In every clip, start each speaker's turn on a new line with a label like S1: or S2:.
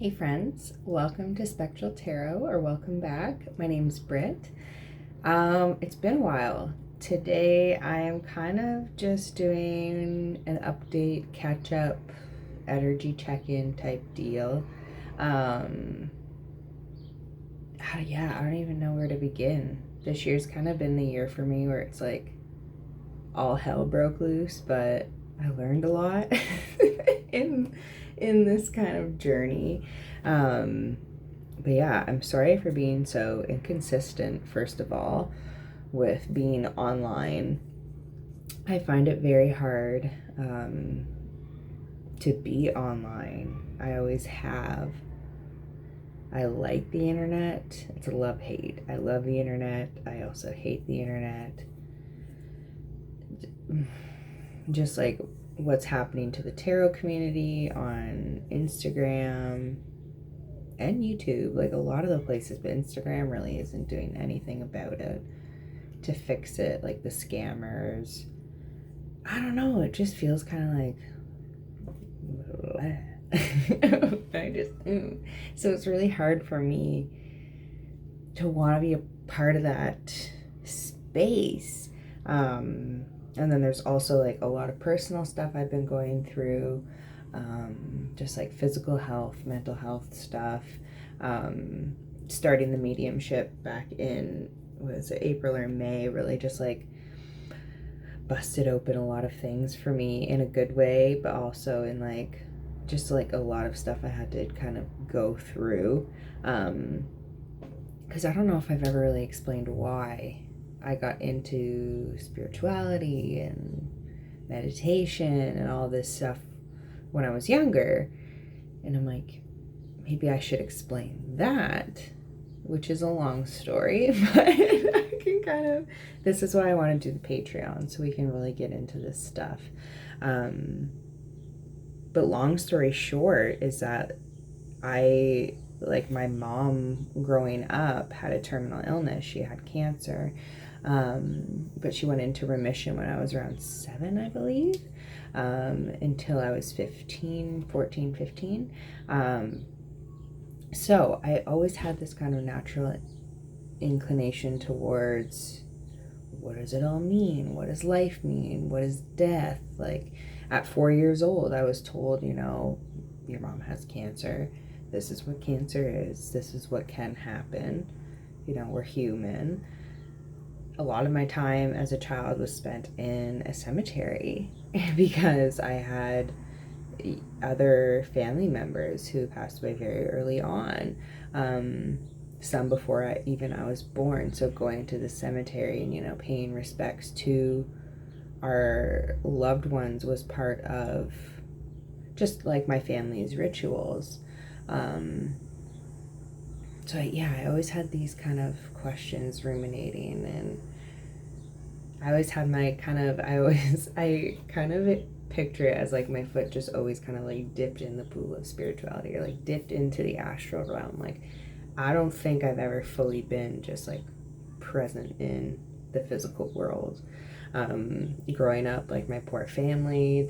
S1: Hey friends, welcome to Spectral Tarot, or welcome back. My name's Britt. It's been a while. Today I am kind of just doing an update, catch up, energy check-in type deal. I don't even know where to begin. This year's kind of been the year for me where it's like all hell broke loose, but I learned a lot in this kind of journey. But yeah, I'm sorry for being so inconsistent, first of all, with being online. I find it very hard to be online. I always have. I like the internet. It's a love-hate. I love the internet. I also hate the internet. Just like what's happening to the tarot community on Instagram and YouTube, like a lot of the places, but Instagram really isn't doing anything about it to fix it, like the scammers. I don't know, it just feels kind of like so it's really hard for me to want to be a part of that space. And then there's also like a lot of personal stuff I've been going through, just like physical health, mental health stuff, starting the mediumship back in, was it April or May, really just like busted open a lot of things for me in a good way, but also in like just like a lot of stuff I had to kind of go through, because I don't know if I've ever really explained why I got into spirituality and meditation and all this stuff when I was younger. And I'm like, maybe I should explain that, which is a long story, but I can kind of, this is why I want to do the Patreon, so we can really get into this stuff. But long story short is that my mom growing up had a terminal illness. She had cancer. But she went into remission when I was around 7, I believe, until I was 15. So I always had this kind of natural inclination towards, what does it all mean? What does life mean? What is death? Like at 4 years old, I was told, your mom has cancer. This is what cancer is. This is what can happen. We're human. A lot of my time as a child was spent in a cemetery because I had other family members who passed away very early on, some before I was born. So going to the cemetery and paying respects to our loved ones was part of just like my family's rituals. So I always had these kind of questions ruminating, and I always had I kind of picture it as like my foot just always kind of like dipped in the pool of spirituality, or like dipped into the astral realm. Like I don't think I've ever fully been just like present in the physical world. Growing up, like my poor family,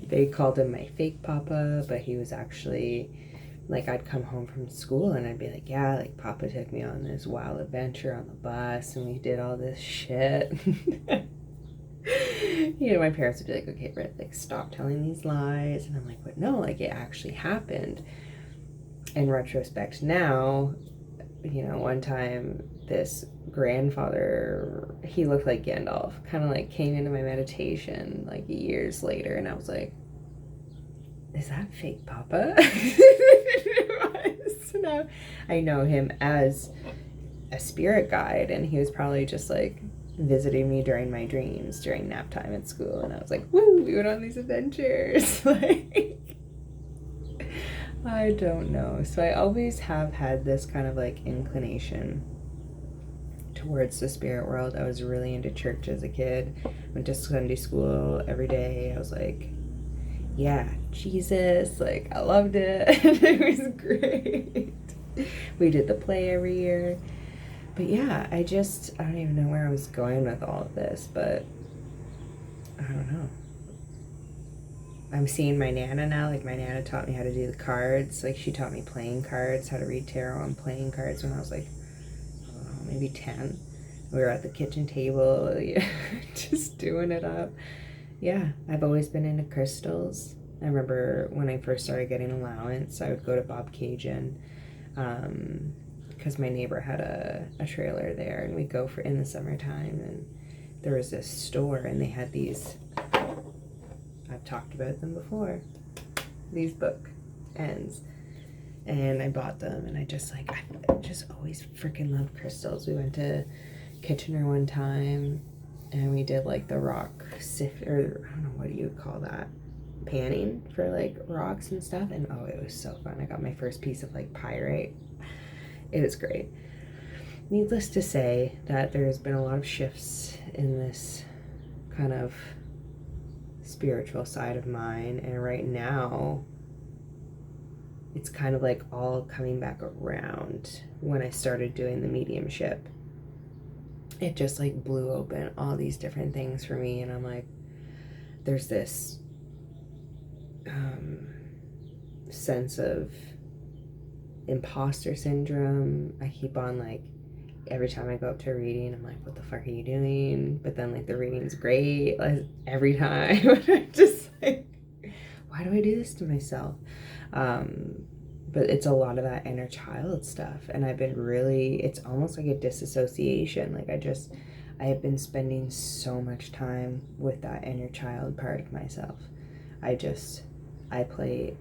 S1: they called him my fake papa, but he was actually, like, I'd come home from school and I'd be like, yeah, like Papa took me on this wild adventure on the bus and we did all this shit. My parents would be like, okay, Britt, like stop telling these lies. And I'm like, but no, like it actually happened. In retrospect now, one time this grandfather, he looked like Gandalf, kind of like came into my meditation like years later, and I was like, is that fake Papa? So now I know him as a spirit guide, and he was probably just like visiting me during my dreams during nap time at school, and I was like, woo, we went on these adventures. Like, I don't know. So I always have had this kind of like inclination towards the spirit world. I was really into church as a kid. Went to Sunday school every day. I was like, yeah, Jesus, like I loved it. It was great. We did the play every year. But yeah, I don't even know where I was going with all of this, but I don't know. I'm seeing my Nana now. Like, my Nana taught me how to do the cards. Like, she taught me playing cards, how to read tarot on playing cards when I was like, I don't know, maybe 10. We were at the kitchen table, just doing it up. Yeah, I've always been into crystals. I remember when I first started getting allowance, I would go to Bob Cajun, because my neighbor had a trailer there, and we'd go for in the summertime, and there was this store, and they had these, I've talked about them before, these book ends, and I bought them, and I just always freaking love crystals. We went to Kitchener one time, and we did like the rock sift, or I don't know, what do you call that, panning for like rocks and stuff, and oh, it was so fun. I got my first piece of like pyrite. It was great. Needless to say that there's been a lot of shifts in this kind of spiritual side of mine, and right now it's kind of like all coming back around. When I started doing the mediumship, it just like blew open all these different things for me, and I'm like, there's this sense of imposter syndrome. I keep on like, every time I go up to a reading, I'm like, what the fuck are you doing? But then like the reading's great, like every time. I'm just like, why do I do this to myself? But it's a lot of that inner child stuff, and I've been really, it's almost like a disassociation. Like I have been spending so much time with that inner child part of myself. I play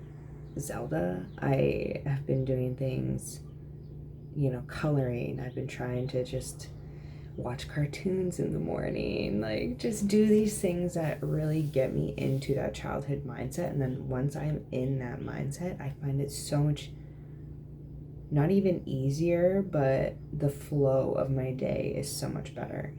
S1: Zelda. I have been doing things, coloring. I've been trying to just watch cartoons in the morning, like just do these things that really get me into that childhood mindset. And then once I'm in that mindset, I find it so much, not even easier, but the flow of my day is so much better.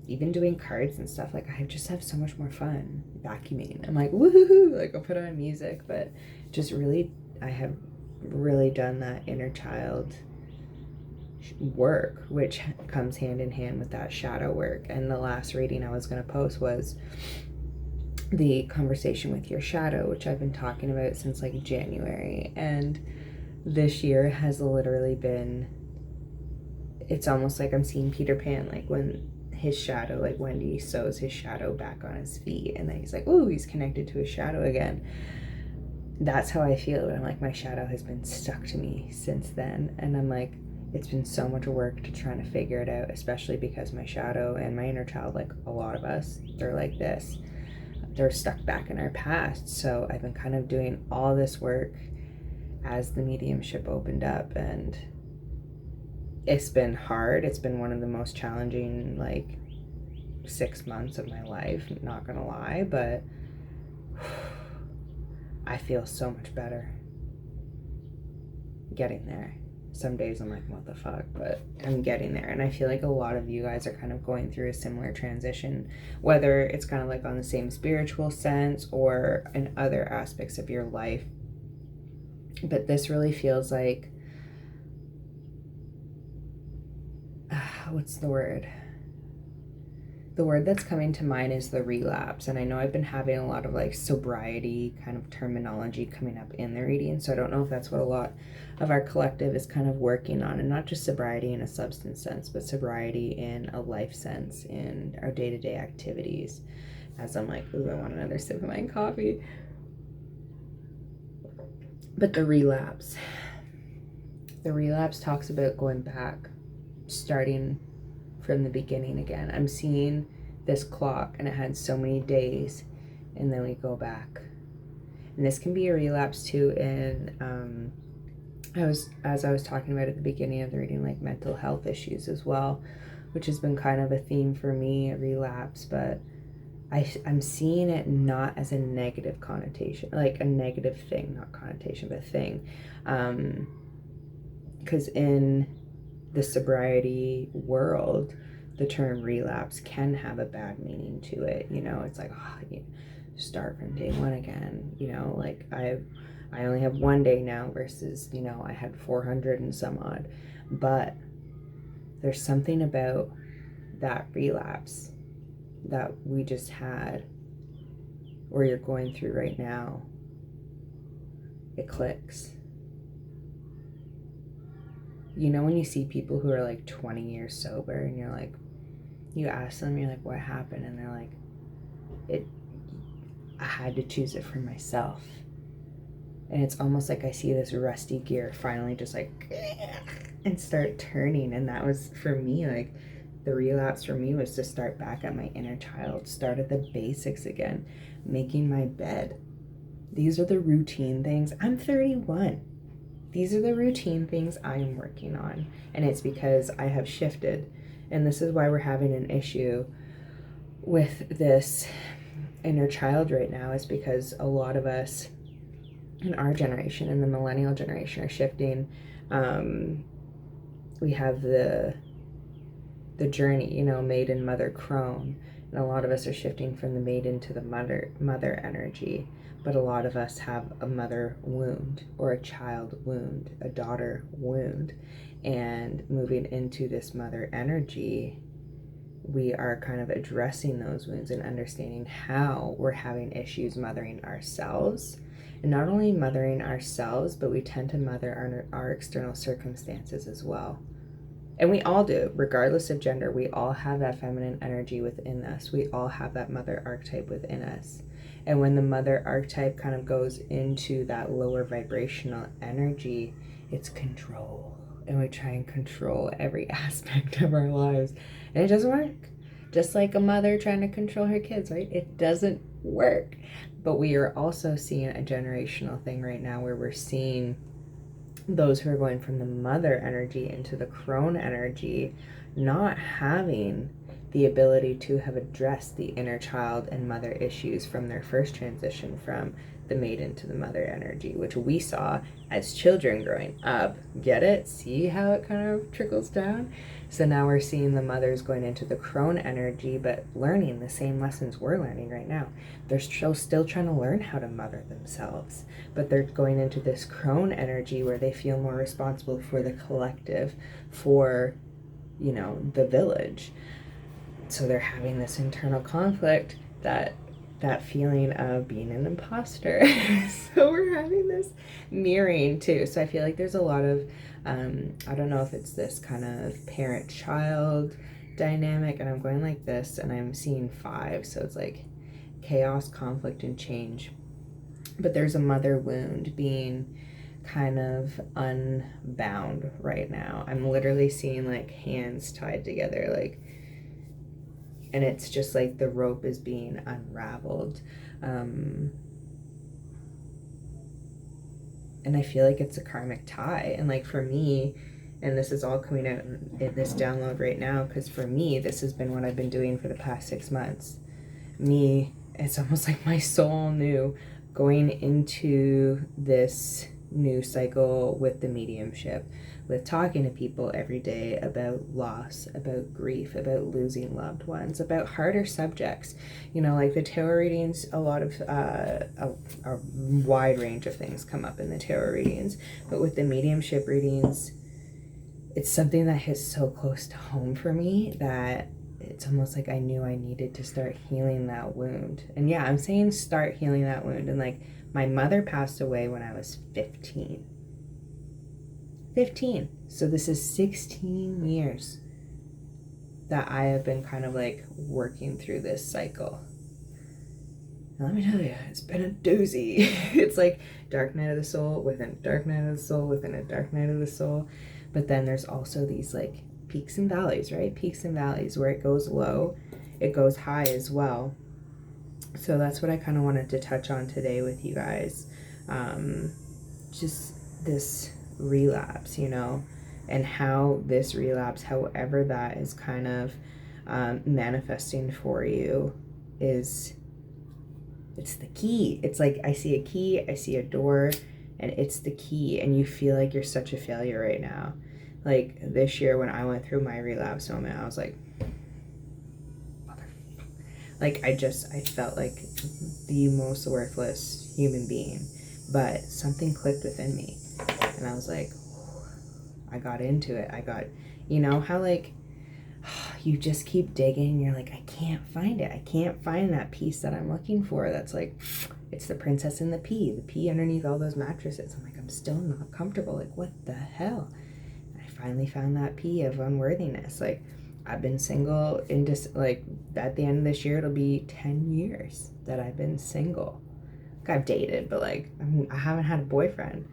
S1: Even doing cards and stuff, like I just have so much more fun vacuuming. I'm like, woohoo, like I'll put on music, but just really, I have really done that inner child work, which comes hand in hand with that shadow work. And the last reading I was going to post was the conversation with your shadow, which I've been talking about since like January. And this year has literally been, it's almost like I'm seeing Peter Pan, like when his shadow, like Wendy sews his shadow back on his feet, and then he's like, oh, he's connected to his shadow again. That's how I feel. I'm like, my shadow has been stuck to me since then, and I'm like, it's been so much work to try to figure it out, especially because my shadow and my inner child, like a lot of us, they're like this, they're stuck back in our past. So I've been kind of doing all this work as the mediumship opened up, and it's been hard. It's been one of the most challenging like 6 months of my life, not gonna lie, but I feel so much better getting there. Some days I'm like, what the fuck, but I'm getting there. And I feel like a lot of you guys are kind of going through a similar transition, whether it's kind of like on the same spiritual sense or in other aspects of your life. But this really feels like, what's the word? The word that's coming to mind is the relapse. And I know I've been having a lot of like sobriety kind of terminology coming up in the reading. So I don't know if that's what a lot of our collective is kind of working on. And not just sobriety in a substance sense, but sobriety in a life sense, in our day-to-day activities. As I'm like, ooh, I want another sip of my coffee. But the relapse. The relapse talks about going back, starting from the beginning again. I'm seeing this clock, and it had so many days, and then we go back. And this can be a relapse too in as I was talking about at the beginning of the reading, like mental health issues as well, which has been kind of a theme for me, a relapse. But I'm seeing it not as a negative connotation, like a negative thing, not connotation, but thing. Because in the sobriety world, the term relapse can have a bad meaning to it. It's like, oh, you start from day one again. Like I only have one day now versus, I had 400 and some odd. But there's something about that relapse that we just had or you're going through right now, it clicks. You know, when you see people who are like 20 years sober and you're like, you ask them, you're like, what happened? And they're like, I had to choose it for myself. And it's almost like I see this rusty gear finally just like and start turning. And that was for me, like the relapse for me was to start back at my inner child, start at the basics again, making my bed. These are the routine things. I'm 31. These are the routine things I am working on. And it's because I have shifted. And this is why we're having an issue with this inner child right now, is because a lot of us in our generation, in the millennial generation, are shifting. We have the journey, you know, maiden, mother, crone. And a lot of us are shifting from the maiden to the mother energy. But a lot of us have a mother wound or a child wound, a daughter wound. And moving into this mother energy, we are kind of addressing those wounds and understanding how we're having issues mothering ourselves. And not only mothering ourselves, but we tend to mother our external circumstances as well. And we all do, regardless of gender. We all have that feminine energy within us. We all have that mother archetype within us. And when the mother archetype kind of goes into that lower vibrational energy, it's control. And we try and control every aspect of our lives. And it doesn't work. Just like a mother trying to control her kids, right? It doesn't work. But we are also seeing a generational thing right now where we're seeing those who are going from the mother energy into the crone energy not having the ability to have addressed the inner child and mother issues from their first transition from the maiden to the mother energy, which we saw as children growing up. Get it? See how it kind of trickles down? So now we're seeing the mothers going into the crone energy, but learning the same lessons we're learning right now. They're still trying to learn how to mother themselves, but they're going into this crone energy where they feel more responsible for the collective, for, you know, the village. So they're having this internal conflict, that feeling of being an imposter. So we're having this mirroring too. So I feel like there's a lot of, I don't know if it's this kind of parent-child dynamic, and I'm going like this, and I'm seeing 5. So it's like chaos, conflict, and change. But there's a mother wound being kind of unbound right now. I'm literally seeing like hands tied together, like, and it's just like the rope is being unraveled. And I feel like it's a karmic tie. And like for me, and this is all coming out in this download right now, because for me, this has been what I've been doing for the past 6 months. It's almost like my soul knew going into this new cycle with the mediumship, with talking to people every day about loss, about grief, about losing loved ones, about harder subjects. You know, like the tarot readings, a lot of a wide range of things come up in the tarot readings, but with the mediumship readings, it's something that hits so close to home for me that it's almost like I knew I needed to start healing that wound. And yeah, I'm saying start healing that wound. And like, my mother passed away when I was 15. 15. So this is 16 years that I have been kind of like working through this cycle. And let me tell you, it's been a doozy. It's like dark night of the soul within a dark night of the soul within a dark night of the soul. But then there's also these like peaks and valleys, right? Peaks and valleys where it goes low, it goes high as well. So that's what I kind of wanted to touch on today with you guys. Just this relapse, you know, and how this relapse, however that is kind of manifesting for you, it's the key. It's like I see a key, I see a door, and it's the key, and you feel like you're such a failure right now. Like this year when I went through my relapse moment, I was like, like I felt like the most worthless human being. But something clicked within me, and I was like, I got into it. I got, you know how like you just keep digging. You're like, I can't find it. I can't find that piece that I'm looking for. That's like, it's the princess and the pea underneath all those mattresses. I'm like, I'm still not comfortable. Like, what the hell? I finally found that pea of unworthiness. Like, I've been single like at the end of this year, it'll be 10 years that I've been single. Like, I've dated, but like, I haven't had a boyfriend.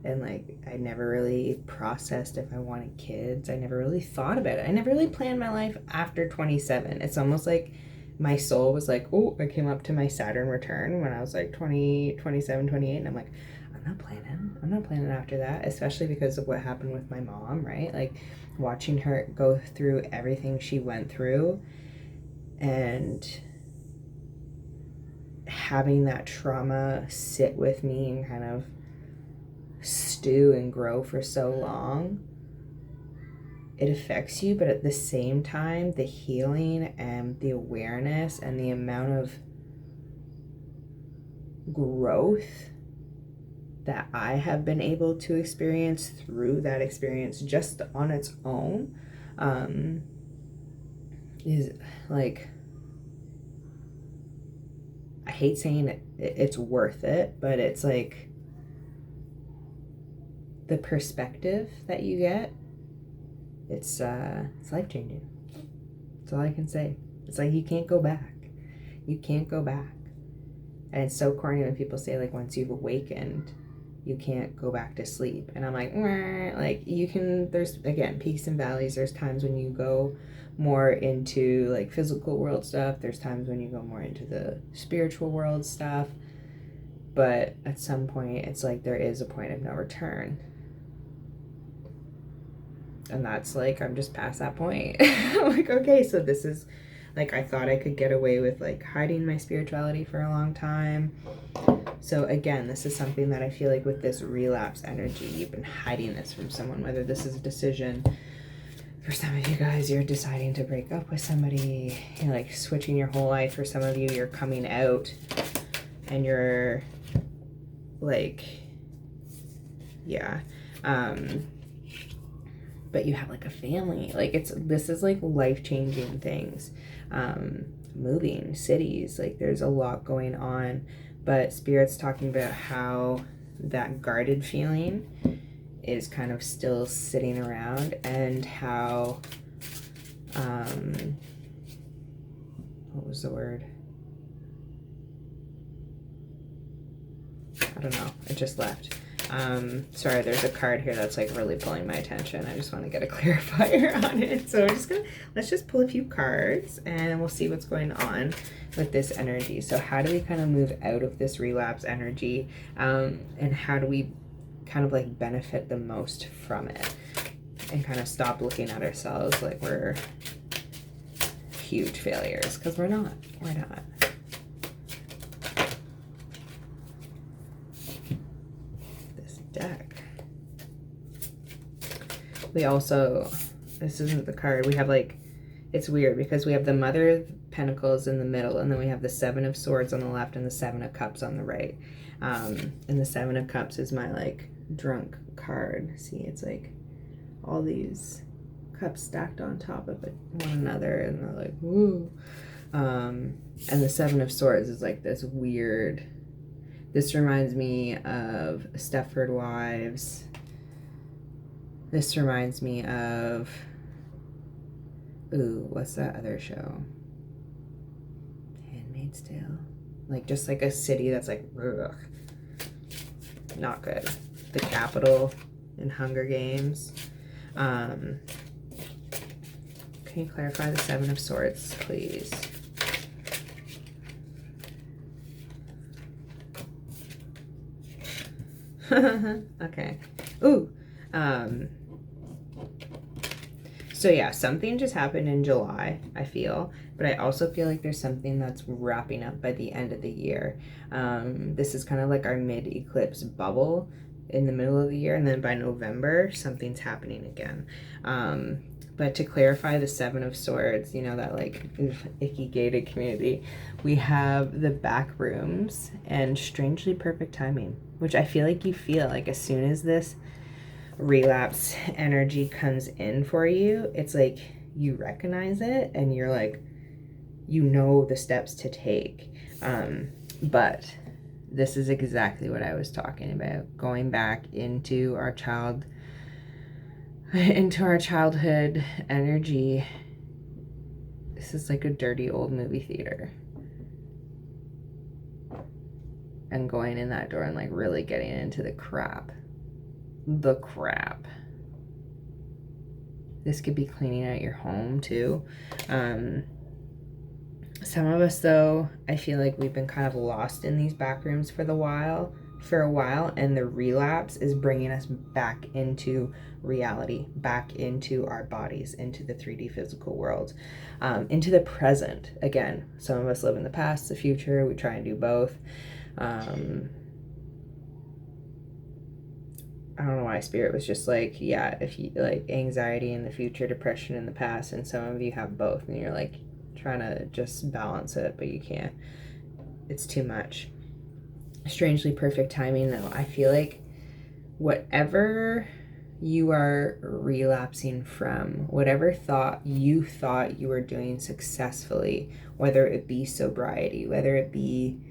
S1: And like, I never really processed if I wanted kids. I never really thought about it. I never really planned my life after 27. It's almost like my soul was like, oh, I came up to my Saturn return when I was like 20, 27, 28. And I'm like, I'm not planning after that, especially because of what happened with my mom, right? Like, watching her go through everything she went through and having that trauma sit with me and kind of stew and grow for so long, it affects you. But at the same time, the healing and the awareness and the amount of growth that I have been able to experience through that experience just on its own is like, I hate saying it's worth it, but it's like, the perspective that you get, it's life-changing. That's all I can say. It's like, you can't go back. You can't go back. And it's so corny when people say, like, once you've awakened, you can't go back to sleep. And I'm like, like, you can, there's, again, peaks and valleys. There's times when you go more into, like, physical world stuff. There's times when you go more into the spiritual world stuff. But at some point, it's like, there is a point of no return. And that's like, I'm just past that point. I'm like, okay, so this is like, I thought I could get away with like hiding my spirituality for a long time. So again, this is something that I feel like with this relapse energy, you've been hiding this from someone, whether this is a decision for some of you guys, you're deciding to break up with somebody, you're like switching your whole life. For some of you, you're coming out and you're like, yeah, but you have like a family. Like, this is like life-changing things. Moving cities, like there's a lot going on, but Spirit's talking about how that guarded feeling is kind of still sitting around, and how what was the word? I don't know, it just left. Sorry, there's a card here that's like really pulling my attention. I just want to get a clarifier on it. So let's just pull a few cards and we'll see what's going on with this energy. So how do we kind of move out of this relapse energy, and how do we kind of like benefit the most from it, and kind of stop looking at ourselves like we're huge failures, because we're not. Deck. We also, this isn't the card, we have like, it's weird because we have the Mother of Pentacles in the middle, and then we have the Seven of Swords on the left and the Seven of Cups on the right. And the Seven of Cups is my like drunk card. See, it's like all these cups stacked on top of one another, and they're like, woo. And the Seven of Swords is like this weird, this reminds me of Stepford Wives. This reminds me of, ooh, what's that other show? Handmaid's Tale. Like, just like a city that's like, ugh, not good. The Capitol in Hunger Games. Can you clarify the Seven of Swords, please? Okay. Ooh. So yeah, something just happened in July, I feel, but I also feel like there's something that's wrapping up by the end of the year. This is kind of like our mid-eclipse bubble in the middle of the year, and then by November, something's happening again. But to clarify the Seven of Swords, you know, that like icky gated community, we have the back rooms and strangely perfect timing, which I feel like you feel like as soon as this relapse energy comes in for you, it's like you recognize it and you're like, you know the steps to take. But this is exactly what I was talking about, going back into our childhood energy. This is like a dirty old movie theater, and going in that door and like really getting into the crap. This could be cleaning out your home too. Some of us, though, I feel like we've been kind of lost in these back rooms for a while, and the relapse is bringing us back into reality, back into our bodies, into the 3D physical world, into the present. Again, some of us live in the past, the future. We try and do both. I don't know why Spirit was just like, yeah, if you like anxiety in the future, depression in the past, and some of you have both, and you're like trying to just balance it, but you can't. It's too much. Strangely perfect timing, though. I feel like whatever you are relapsing from, whatever you thought you were doing successfully, whether it be sobriety, whether it be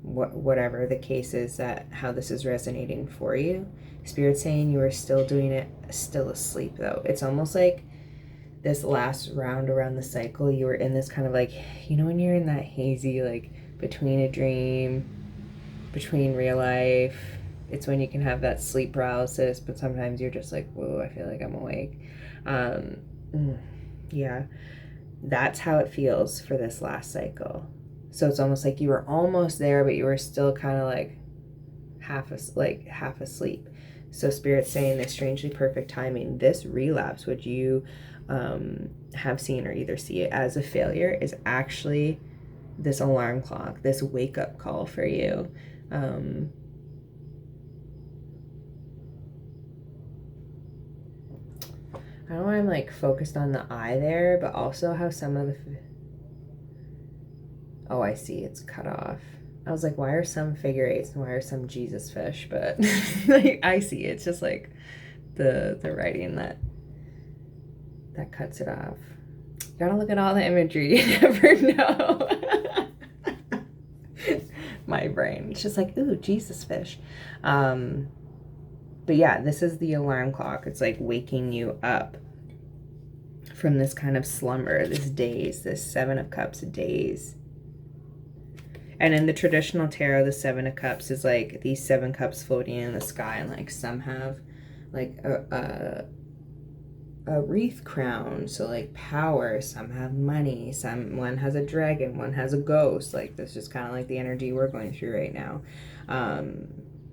S1: whatever the case is, that how this is resonating for you, Spirit's saying you are still doing it, still asleep, though. It's almost like this last round around the cycle, you were in this kind of like, you know, when you're in that hazy, like between a dream, between real life, it's when you can have that sleep paralysis, but sometimes you're just like, whoa, I feel like I'm awake. Yeah, that's how it feels for this last cycle. So it's almost like you were almost there, but you were still kind of like half asleep. So Spirit's saying this strangely perfect timing, this relapse, would you have seen or either see it as a failure, is actually this alarm clock, this wake-up call for you. I don't know why I'm like focused on the eye there, but also how some of the oh, I see, it's cut off. I was like, why are some figure eights and why are some Jesus fish? But like, I see, it's just like the writing that cuts it off. You gotta look at all the imagery, you never know. My brain, it's just like, ooh, Jesus fish. But yeah, this is the alarm clock. It's like waking you up from this kind of slumber, this daze, this 7 of Cups daze. And in the traditional tarot, the 7 of Cups is like these 7 cups floating in the sky, and like some have like a wreath crown, so like power, some have money, one has a dragon, one has a ghost. Like this is kind of like the energy we're going through right now.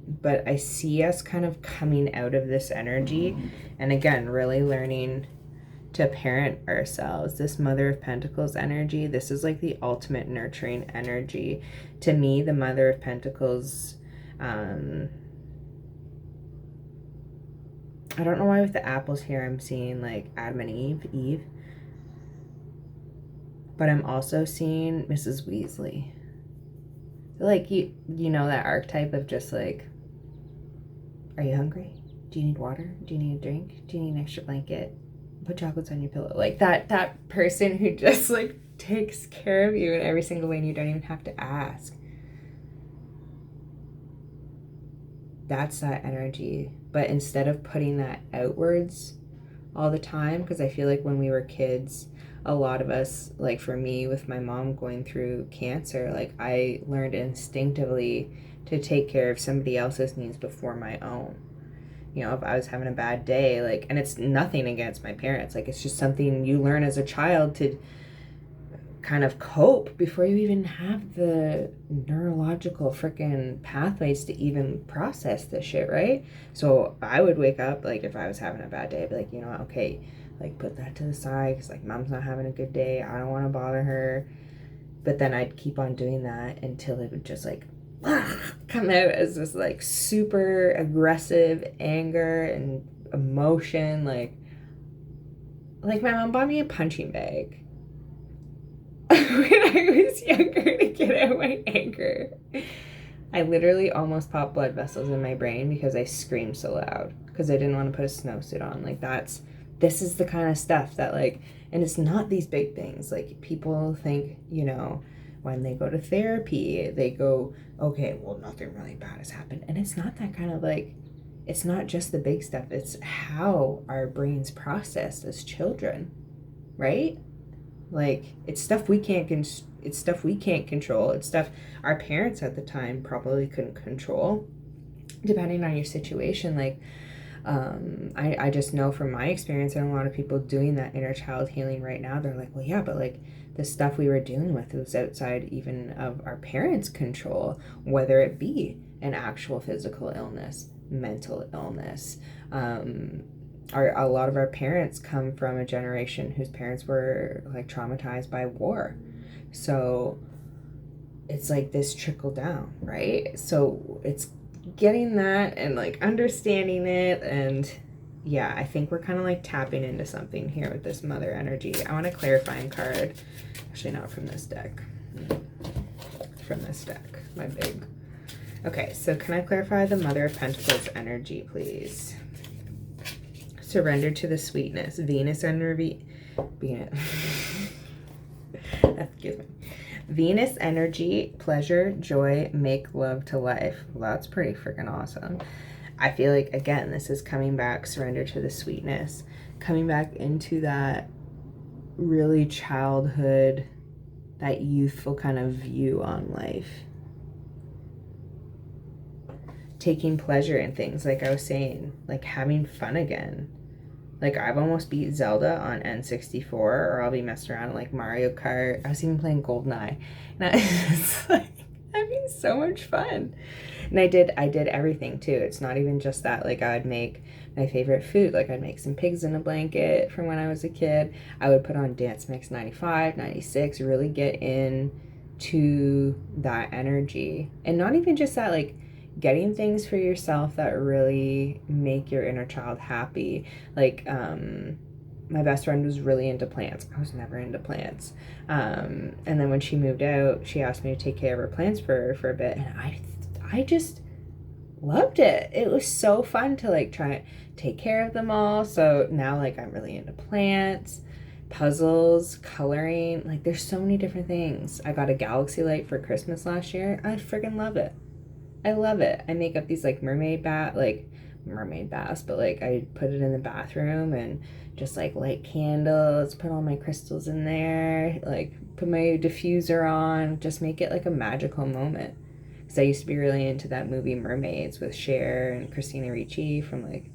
S1: But I see us kind of coming out of this energy, and again, really learning to parent ourselves. This Mother of Pentacles energy, this is like the ultimate nurturing energy. To me, the Mother of Pentacles, I don't know why with the apples here I'm seeing like Adam and Eve. But I'm also seeing Mrs. Weasley. Like, you know that archetype of just like, are you hungry? Do you need water? Do you need a drink? Do you need an extra blanket? Put chocolates on your pillow. Like that person who just like takes care of you in every single way and you don't even have to ask. That's that energy. But instead of putting that outwards all the time, because I feel like when we were kids, a lot of us, like for me with my mom going through cancer, like I learned instinctively to take care of somebody else's needs before my own. You know, if I was having a bad day, like, and it's nothing against my parents, like it's just something you learn as a child to kind of cope before you even have the neurological freaking pathways to even process this shit, right? So I would wake up, like if I was having a bad day, I'd be like, you know what, okay, like put that to the side because like mom's not having a good day, I don't want to bother her. But then I'd keep on doing that until it would just like come out as this like super aggressive anger and emotion. Like my mom bought me a punching bag when I was younger to get out my anger. I literally almost popped blood vessels in my brain because I screamed so loud because I didn't want to put a snowsuit on. Like that's this is the kind of stuff that like, and it's not these big things. Like people think, you know, when they go to therapy, they go, okay, well, nothing really bad has happened. And it's not that kind of like, it's not just the big stuff. It's how our brains process as children, right? Like it's stuff we can't it's stuff we can't control. It's stuff our parents at the time probably couldn't control, depending on your situation. Like I just know from my experience, and a lot of people doing that inner child healing right now, they're like, well, yeah, but like the stuff we were dealing with was outside even of our parents' control, whether it be an actual physical illness, mental illness. A lot of our parents come from a generation whose parents were like traumatized by war. So it's like this trickle down, right? So it's getting that and like understanding it. And yeah, I think we're kind of like tapping into something here with this mother energy. I want a clarifying card. Actually, not from this deck. From this deck, my big. Okay, so can I clarify the Mother of Pentacles energy, please? Surrender to the sweetness. Venus energy. Venus. Excuse me. Venus energy, pleasure, joy, make love to life. Well, that's pretty freaking awesome. I feel like, again, this is coming back, surrender to the sweetness. Coming back into that really childhood, that youthful kind of view on life. Taking pleasure in things, like I was saying, like having fun again. Like, I've almost beat Zelda on N64, or I'll be messing around like Mario Kart. I was even playing GoldenEye. And it's like having so much fun. And I did everything too. It's not even just that. Like, I would make my favorite food. Like, I'd make some pigs in a blanket from when I was a kid. I would put on Dance Mix 95, 96, really get into that energy. And not even just that, like, getting things for yourself that really make your inner child happy. Like, my best friend was really into plants. I was never into plants. And then when she moved out, she asked me to take care of her plants for a bit. And I just loved it. It was so fun to like try and take care of them all. So now like I'm really into plants, puzzles, coloring. Like there's so many different things. I got a galaxy light for Christmas last year. I freaking love it. I love it. I make up these like mermaid baths, but like I put it in the bathroom and just like light candles, put all my crystals in there, like put my diffuser on, just make it like a magical moment. Because I used to be really into that movie Mermaids with Cher and Christina Ricci from like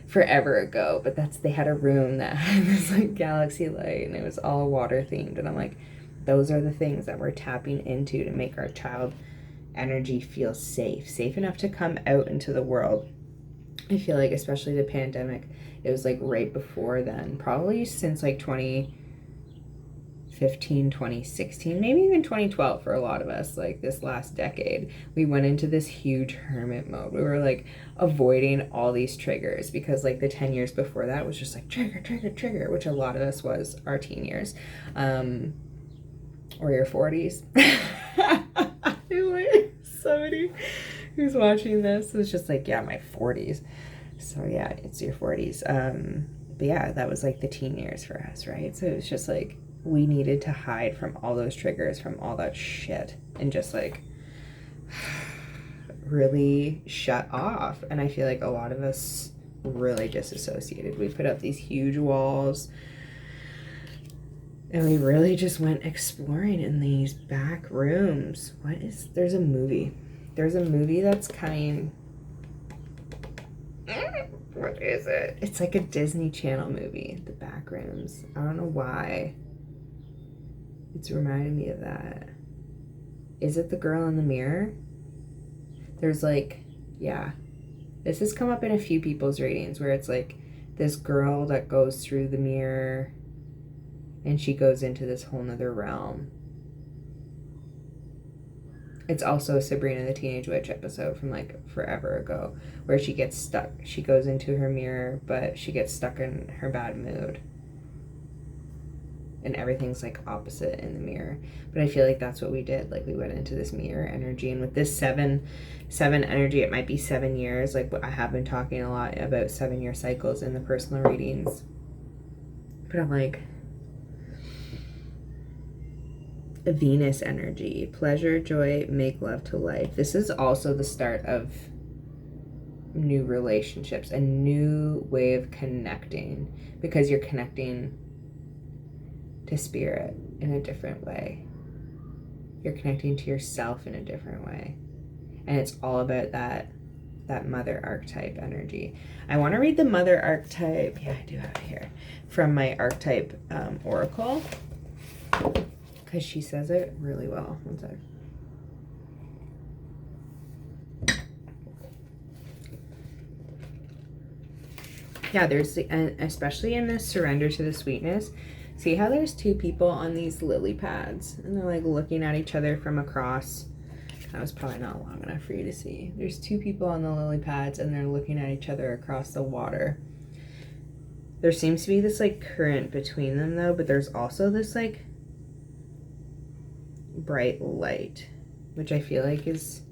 S1: forever ago. But they had a room that had this like galaxy light and it was all water themed. And I'm like, those are the things that we're tapping into to make our child energy feel safe enough to come out into the world. I feel like especially the pandemic, it was like right before then, probably since like 2015, 2016, maybe even 2012 for a lot of us. Like this last decade, we went into this huge hermit mode. We were like avoiding all these triggers because like the 10 years before that was just like trigger, which a lot of us was our teen years, or your 40s. Somebody who's watching this was just like, yeah, my 40s. So yeah, it's your 40s. But yeah, that was like the teen years for us, right? So it was just like we needed to hide from all those triggers, from all that shit, and just like really shut off. And I feel like a lot of us really disassociated. We put up these huge walls and we really just went exploring in these back rooms. There's a movie that's coming. What is it? It's like a Disney Channel movie, The Back Rooms. I don't know why. It's reminding me of that. Is it The Girl in the Mirror? There's like, yeah. This has come up in a few people's readings where it's like this girl that goes through the mirror and she goes into this whole nother realm. It's also a Sabrina the Teenage Witch episode from like forever ago where she gets stuck. She goes into her mirror, but she gets stuck in her bad mood. And everything's like opposite in the mirror. But I feel like that's what we did. Like we went into this mirror energy. And with this seven energy, it might be 7 years. Like I have been talking a lot about 7-year cycles in the personal readings. But I'm like, a Venus energy, pleasure, joy, make love to life. This is also the start of new relationships, a new way of connecting, because you're connecting to spirit in a different way. You're connecting to yourself in a different way. And it's all about that mother archetype energy. I want to read the mother archetype. Yeah, I do have it here. From my archetype oracle, because she says it really well. One sec. Yeah, there's, and especially in this surrender to the sweetness, see how there's two people on these lily pads and they're like looking at each other from across. That was probably not long enough for you to see. There's two people on the lily pads and they're looking at each other across the water. There seems to be this like current between them though, but there's also this like bright light, which I feel like is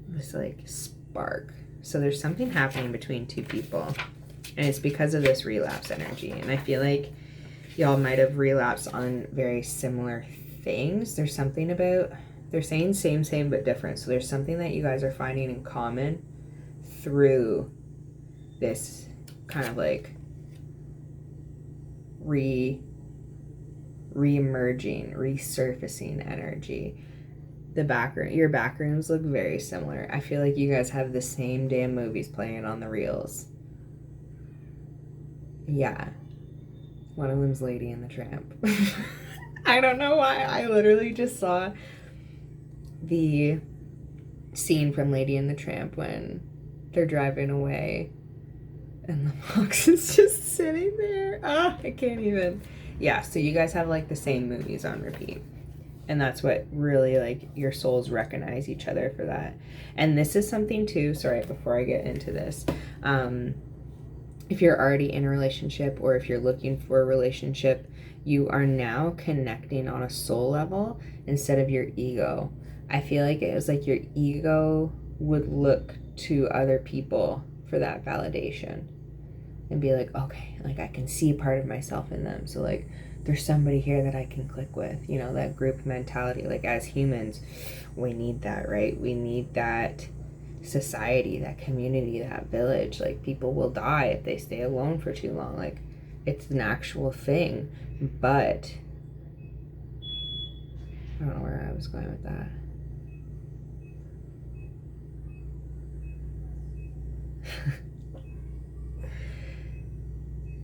S1: this like spark. So there's something happening between two people, and it's because of this relapse energy. And I feel like y'all might have relapsed on very similar things. There's something about, they're saying same but different. So there's something that you guys are finding in common through this kind of like re-emerging, resurfacing energy. The background, your backrooms look very similar. I feel like you guys have the same damn movies playing on the reels. Yeah. One of them's Lady and the Tramp. I don't know why. I literally just saw the scene from Lady and the Tramp when they're driving away and the box is just sitting there. Ah, I can't even. Yeah, so you guys have like the same movies on repeat. And that's what really, like, your souls recognize each other for that. And this is something too, sorry, before I get into this, if you're already in a relationship or if you're looking for a relationship, you are now connecting on a soul level instead of your ego. I feel like it was like your ego would look to other people for that validation and be like, okay, like I can see part of myself in them. So like, there's somebody here that I can click with, you know, that group mentality. Like as humans, we need that, right? We need that society, that community, that village. Like people will die if they stay alone for too long. Like it's an actual thing. But I don't know where I was going with that.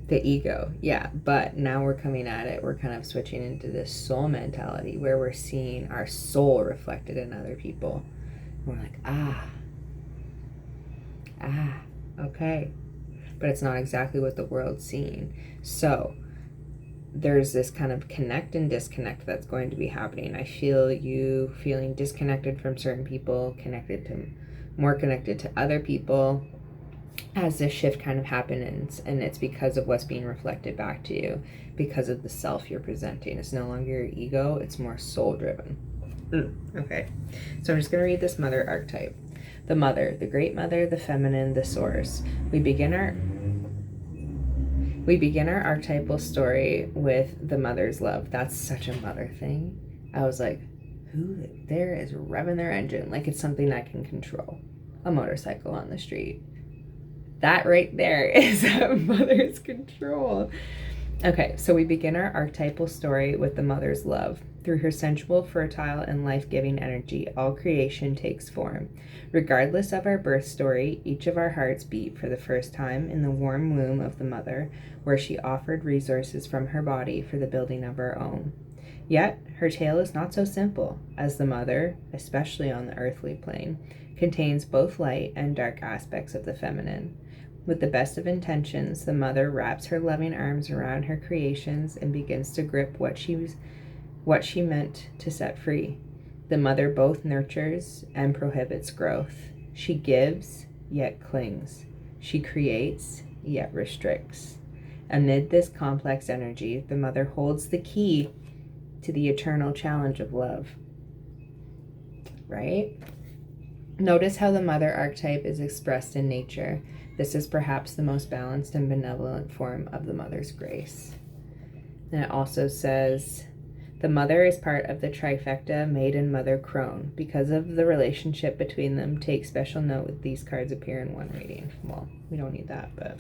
S1: The ego, yeah, but now we're coming at it, we're kind of switching into this soul mentality where we're seeing our soul reflected in other people. We're like, okay, but it's not exactly what the world's seeing. So there's this kind of connect and disconnect that's going to be happening. I feel you feeling disconnected from certain people, more connected to other people, as this shift kind of happens, and it's because of what's being reflected back to you, because of the self you're presenting. It's no longer your ego, it's more soul driven. Okay, so I'm just going to read this mother archetype. The mother, the great mother, the feminine, the source. We begin our archetypal story with the mother's love. That's such a mother thing. I was like, who there is revving their engine like it's something I can control? A motorcycle on the street. That right there is a mother's control. Okay, so we begin our archetypal story with the mother's love. Through her sensual, fertile, and life-giving energy, all creation takes form. Regardless of our birth story, each of our hearts beat for the first time in the warm womb of the mother, where she offered resources from her body for the building of our own. Yet, her tale is not so simple, as the mother, especially on the earthly plane, contains both light and dark aspects of the feminine. With the best of intentions, the mother wraps her loving arms around her creations and begins to grip what she meant to set free. The mother both nurtures and prohibits growth. She gives, yet clings. She creates, yet restricts. Amid this complex energy, the mother holds the key to the eternal challenge of love. Right? Notice how the mother archetype is expressed in nature. This is perhaps the most balanced and benevolent form of the mother's grace. And it also says, the mother is part of the trifecta maiden mother crone. Because of the relationship between them, take special note when these cards appear in one reading. Well, we don't need that, but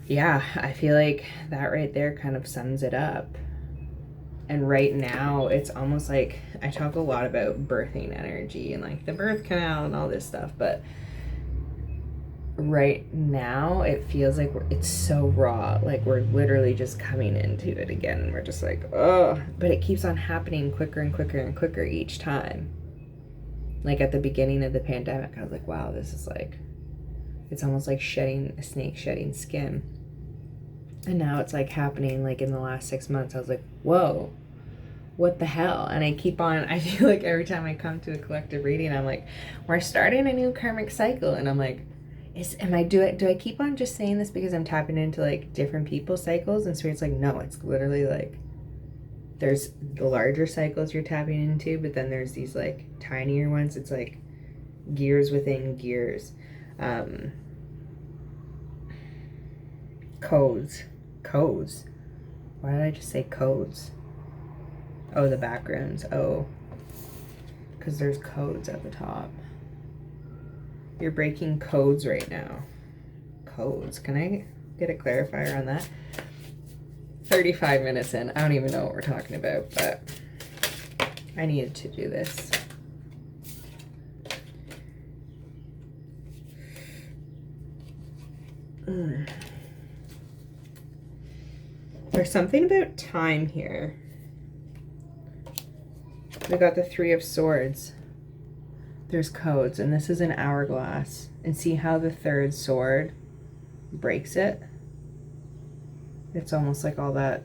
S1: yeah, I feel like that right there kind of sums it up. And right now, it's almost like, I talk a lot about birthing energy and like the birth canal and all this stuff, but right now it feels like it's so raw. Like we're literally just coming into it again. And we're just like, oh, but it keeps on happening quicker and quicker and quicker each time. Like at the beginning of the pandemic, I was like, wow, this is like, it's almost like shedding a snake shedding skin. And now it's like happening like in the last 6 months. I was like, whoa, what the hell? And I keep on, I feel like every time I come to a collective reading, I'm like, we're starting a new karmic cycle. And I'm like, do I keep on just saying this because I'm tapping into like different people's cycles? And Spirit's like, no, it's literally like, there's the larger cycles you're tapping into, but then there's these like tinier ones. It's like gears within gears. Codes. Why did I just say codes? Oh, the backgrounds. Oh, because there's codes at the top. You're breaking codes right now. Codes. Can I get a clarifier on that? 35 minutes in. I don't even know what we're talking about, but I needed to do this. There's something about time here. We got the Three of Swords. There's codes, and this is an hourglass. And see how the third sword breaks it? It's almost like all that,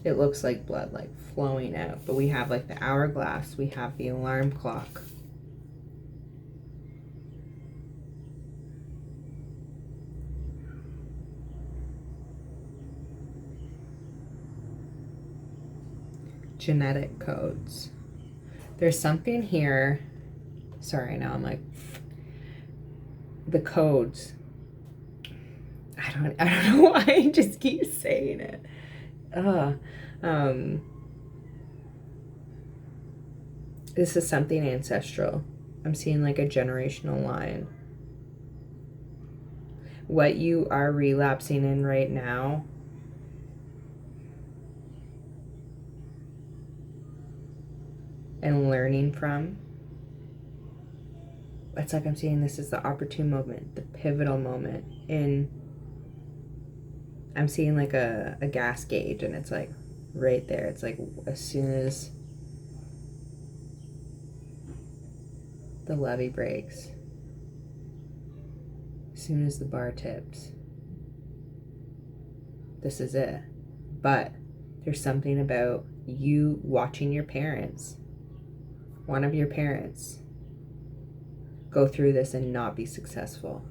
S1: it looks like blood like flowing out. But we have like the hourglass, we have the alarm clock. Genetic codes. There's something here. Sorry, now I'm like, the codes. I don't know why I just keep saying it. This is something ancestral. I'm seeing like a generational line. What you are relapsing in right now and learning from, it's like I'm seeing this is the opportune moment, the pivotal moment in, I'm seeing like a gas gauge, and it's like right there. It's like as soon as the levee breaks, as soon as the bar tips, this is it. But there's something about you watching your parents, one of your parents, go through this and not be successful.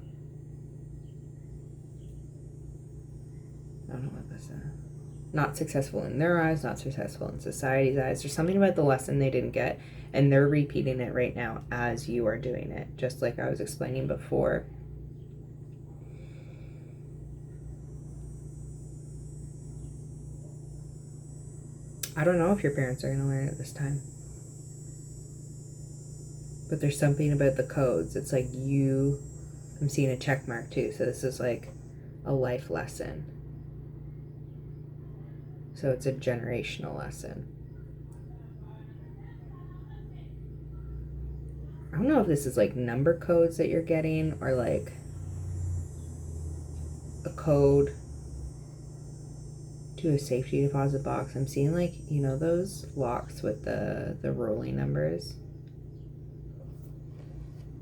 S1: I don't know what this is. Not successful in their eyes, not successful in society's eyes. There's something about the lesson they didn't get, and they're repeating it right now as you are doing it, just like I was explaining before. I don't know if your parents are going to learn it this time. But there's something about the codes. It's like you, I'm seeing a check mark too. So this is like a life lesson. So it's a generational lesson. I don't know if this is like number codes that you're getting, or like a code to a safety deposit box. I'm seeing like, you know, those locks with the rolling numbers.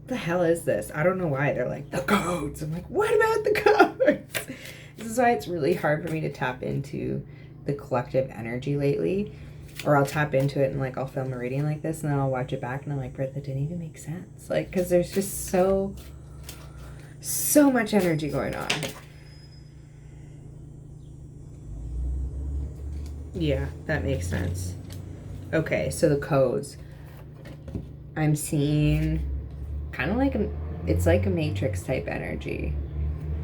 S1: What the hell is this? I don't know why they're like the codes. I'm like, what about the codes? This is why it's really hard for me to tap into the collective energy lately. Or I'll tap into it and like I'll film a reading like this and then I'll watch it back and I'm like, Britt, that didn't even make sense. Like, because there's just so much energy going on. Yeah, that makes sense. Okay, so the codes. I'm seeing kind of like it's like a matrix type energy.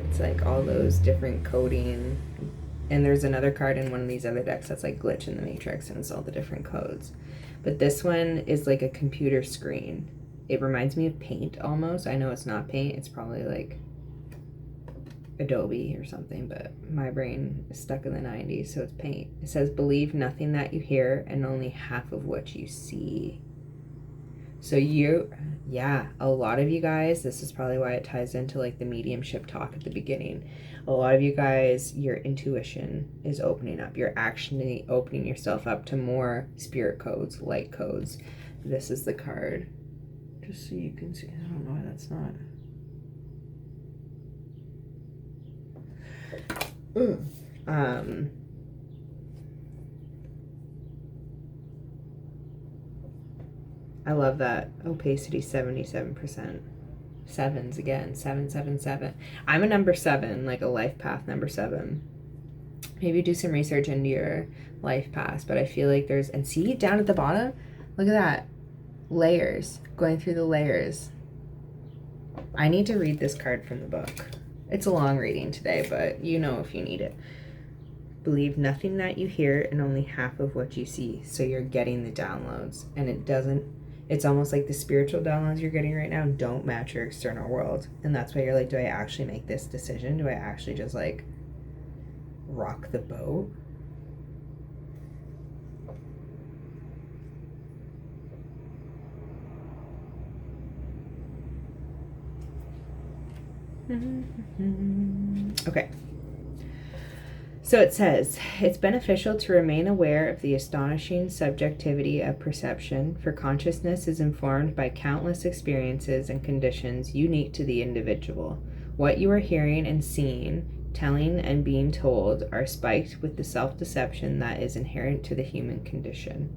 S1: It's like all those different coding, and there's another card in one of these other decks that's like glitch in the matrix, and it's all the different codes. But this one is like a computer screen. It reminds me of paint almost. I know it's not paint, it's probably like Adobe or something, but my brain is stuck in the 90s, so it's paint. It says, believe nothing that you hear and only half of what you see. So a lot of you guys, this is probably why it ties into like the mediumship talk at the beginning. A lot of you guys, your intuition is opening up. You're actually opening yourself up to more spirit codes, light codes. This is the card. Just so you can see. I don't know why that's not. I love that opacity, 77%. Sevens again, 777. I'm a number 7, like a life path number 7. Maybe do some research into your life path, but I feel like there's, and see down at the bottom, look at that, layers, going through the layers. I need to read this card from the book. It's a long reading today, but you know if you need it. Believe nothing that you hear and only half of what you see. So you're getting the downloads, and it's almost like the spiritual downloads you're getting right now don't match your external world. And that's why you're like, do I actually make this decision? Do I actually just like rock the boat? Okay. So it says, it's beneficial to remain aware of the astonishing subjectivity of perception, for consciousness is informed by countless experiences and conditions unique to the individual. What you are hearing and seeing, telling and being told are spiked with the self-deception that is inherent to the human condition.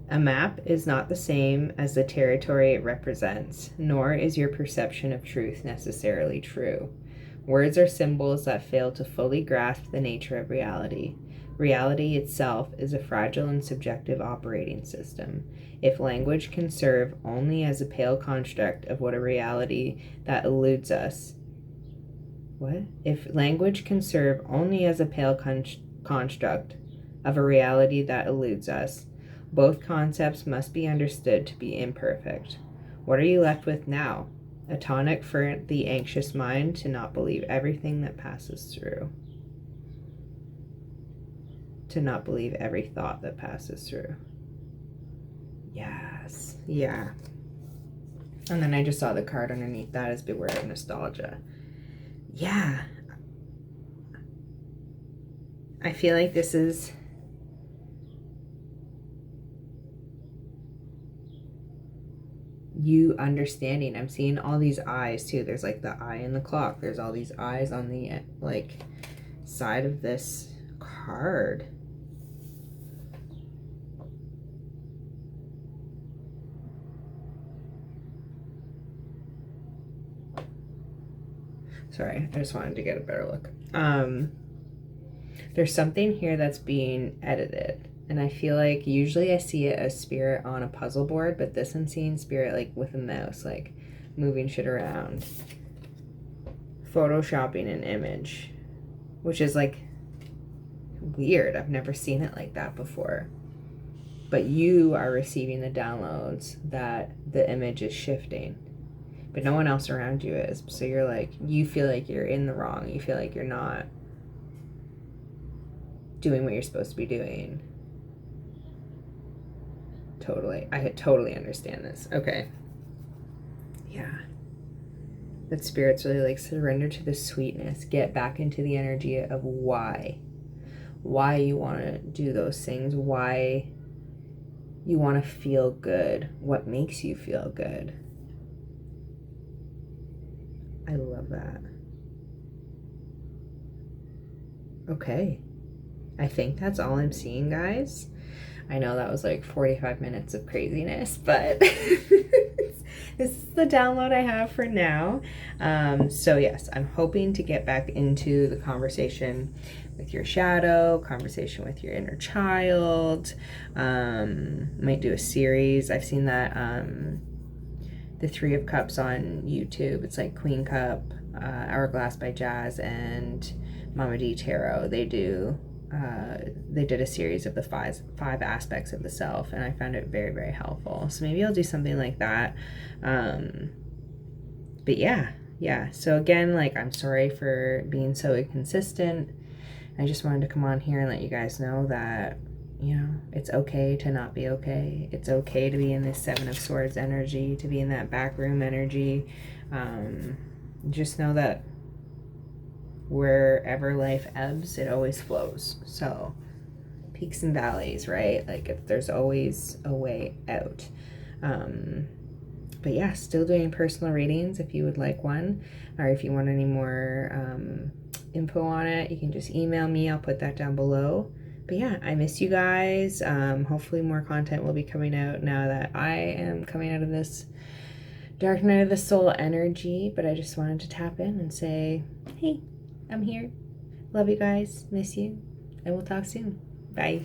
S1: A map is not the same as the territory it represents, nor is your perception of truth necessarily true. Words are symbols that fail to fully grasp the nature of reality. Reality itself is a fragile and subjective operating system. If language can serve only as a pale construct of what a reality that eludes us. If language can serve only as a pale construct of a reality that eludes us, both concepts must be understood to be imperfect. What are you left with now? A tonic for the anxious mind to not believe everything that passes through. To not believe every thought that passes through. Yes. Yeah. And then I just saw the card underneath that is Beware of Nostalgia. Yeah. I feel like this is you understanding. I'm seeing all these eyes too. There's like the eye in the clock. There's all these eyes on the like side of this card. Sorry, I just wanted to get a better look. There's something here that's being edited. And I feel like usually I see it as spirit on a puzzle board, but this I'm seeing spirit like with a mouse, like moving shit around. Photoshopping an image, which is like weird. I've never seen it like that before. But you are receiving the downloads that the image is shifting, but no one else around you is. So you're like, you feel like you're in the wrong. You feel like you're not doing what you're supposed to be doing. Totally. I totally understand this. Okay. Yeah. That spirit's really like surrender to the sweetness. Get back into the energy of why. Why you want to do those things. Why you want to feel good. What makes you feel good. I love that. Okay. I think that's all I'm seeing, guys. I know that was like 45 minutes of craziness, but this is the download I have for now. So yes, I'm hoping to get back into the conversation with your shadow, conversation with your inner child. Might do a series. I've seen that the Three of Cups on YouTube. It's like Queen Cup, Hourglass by Jazz, and Mama D Tarot. They did a series of the five aspects of the self, and I found it very, very helpful. So maybe I'll do something like that. But yeah. So again, like, I'm sorry for being so inconsistent. I just wanted to come on here and let you guys know that, you know, it's okay to not be okay. It's okay to be in this Seven of Swords energy, to be in that backroom energy. Just know that wherever life ebbs, it always flows. So peaks and valleys, right? Like, there's always a way out. But yeah, still doing personal readings if you would like one, or if you want any more info on it, you can just email me. I'll put that down below. But yeah, I miss you guys. Hopefully more content will be coming out now that I am coming out of this dark night of the soul energy. But I just wanted to tap in and say, hey, I'm here. Love you guys. Miss you. And we'll talk soon. Bye.